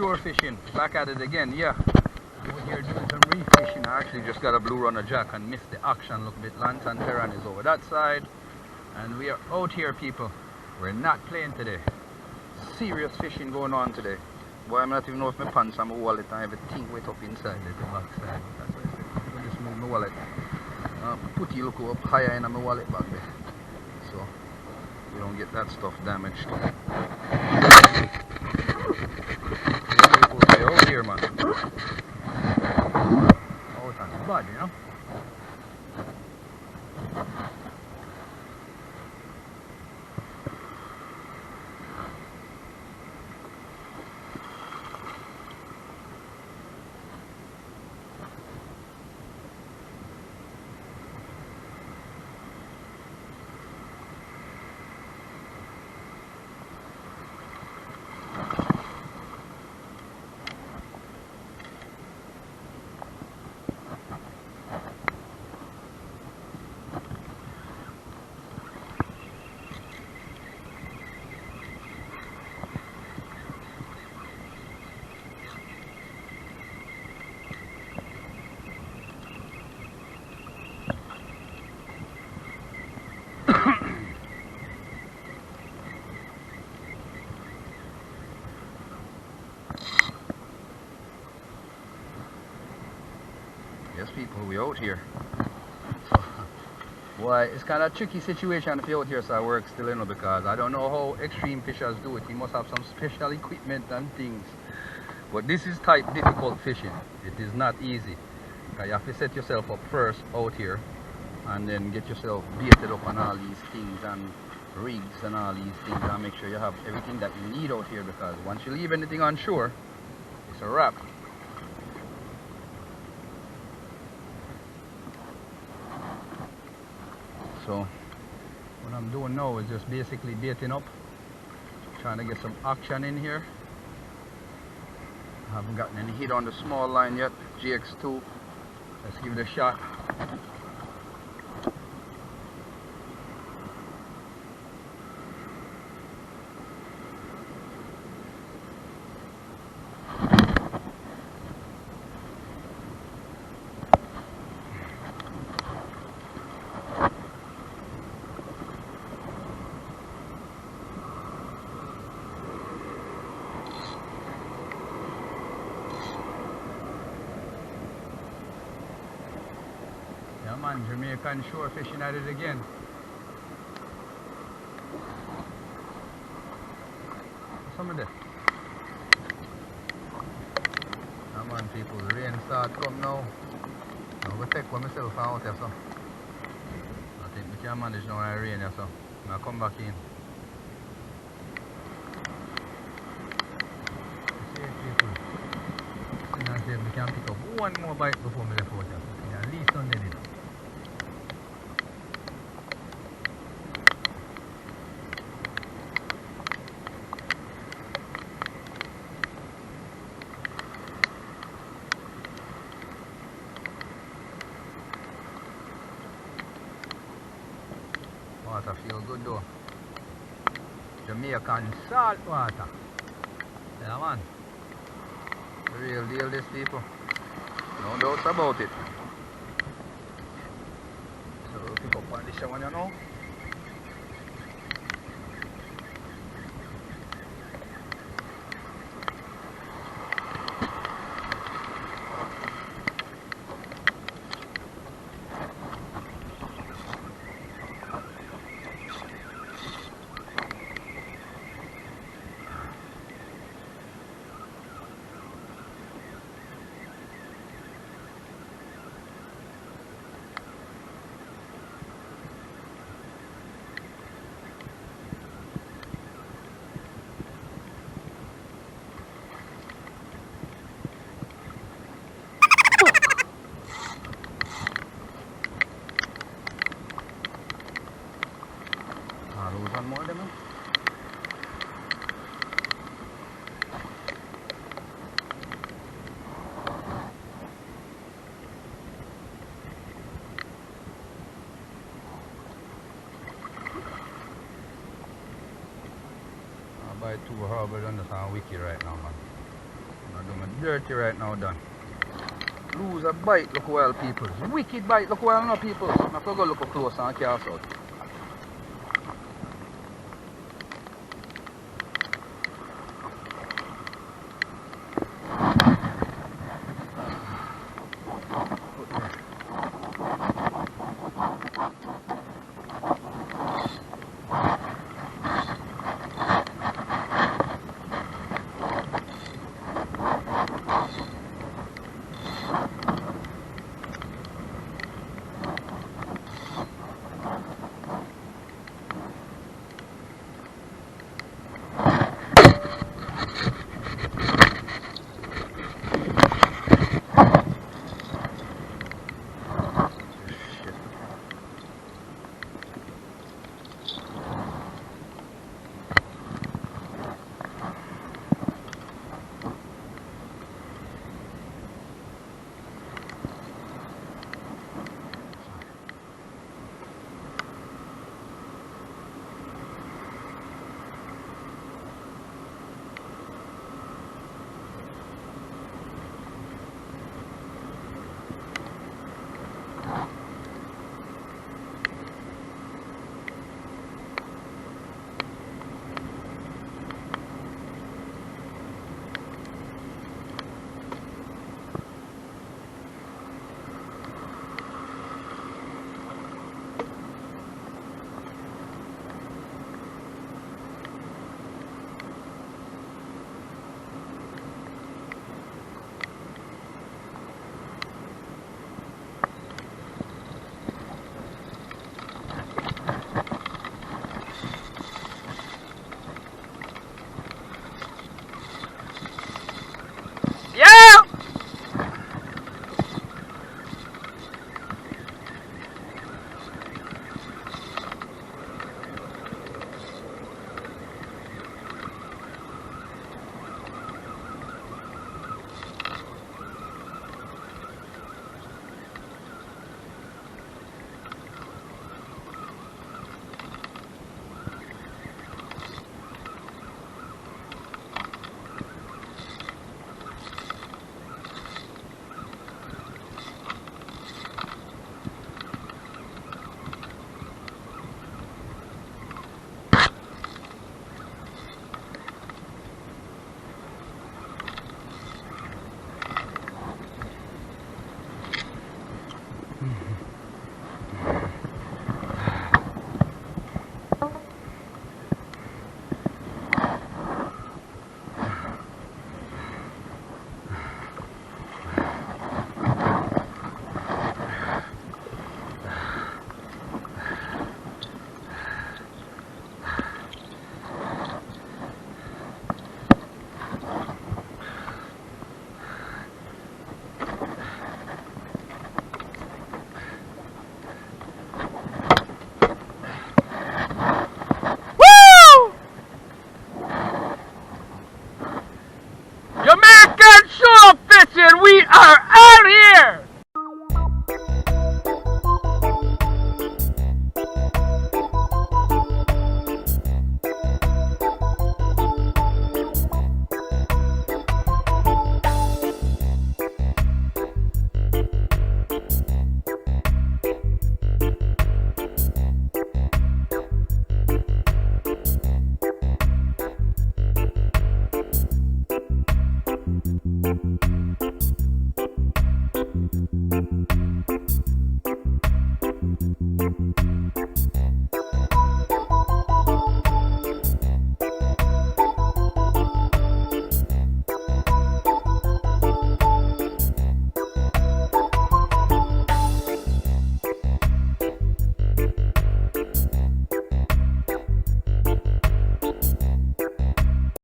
shore fishing. Back at it again, yeah. Over here doing some reef fishing. I actually just got a blue runner jack and missed the action. Look a bit. Lantern Terran is over that side. And we are out here, people. We're not playing today. Serious fishing going on today. Boy, I'm not even know if my pants and my wallet and everything went up inside the back side. That's what I said. I just move my wallet. Put you look up higher in my wallet back there. So we don't get that stuff damaged. People out here, man. Oh, that's bad, you know. Yes, people, we out here. So, boy, it's kind of a tricky situation if you're out here, so I work still, you know, because I don't know how extreme fishers do it. You must have some special equipment and things. But this is type difficult fishing. It is not easy. Because you have to set yourself up first out here and then get yourself baited up on all these things and rigs and all these things and make sure you have everything that you need out here, because once you leave anything on shore, it's a wrap. So what I'm doing now is just basically baiting up, trying to get some action in here. I haven't gotten any hit on the small line yet. GX2, let's give it a shot. Yeah, man, Jamaican shore fishing at it again. Some of this. Yeah, man, people, the rain start come now. I'm going to take one myself out here, so I think we can manage now in the rain here, so I'll come back in. See, people, I see if we can pick up one more bite before we left out here. So at least on the day. Water feel good though. Jamaican salt water. Yeah, man. The real deal, this, people. No doubts about it. So we'll pick up on this one, you know. One more, man. I'll buy 2 harbors on this on wiki right now, man. I'm doing dirty right now, done. Lose a bite, look well, people. Wicked bite, look well, no, people. I forgot to look close and cast out.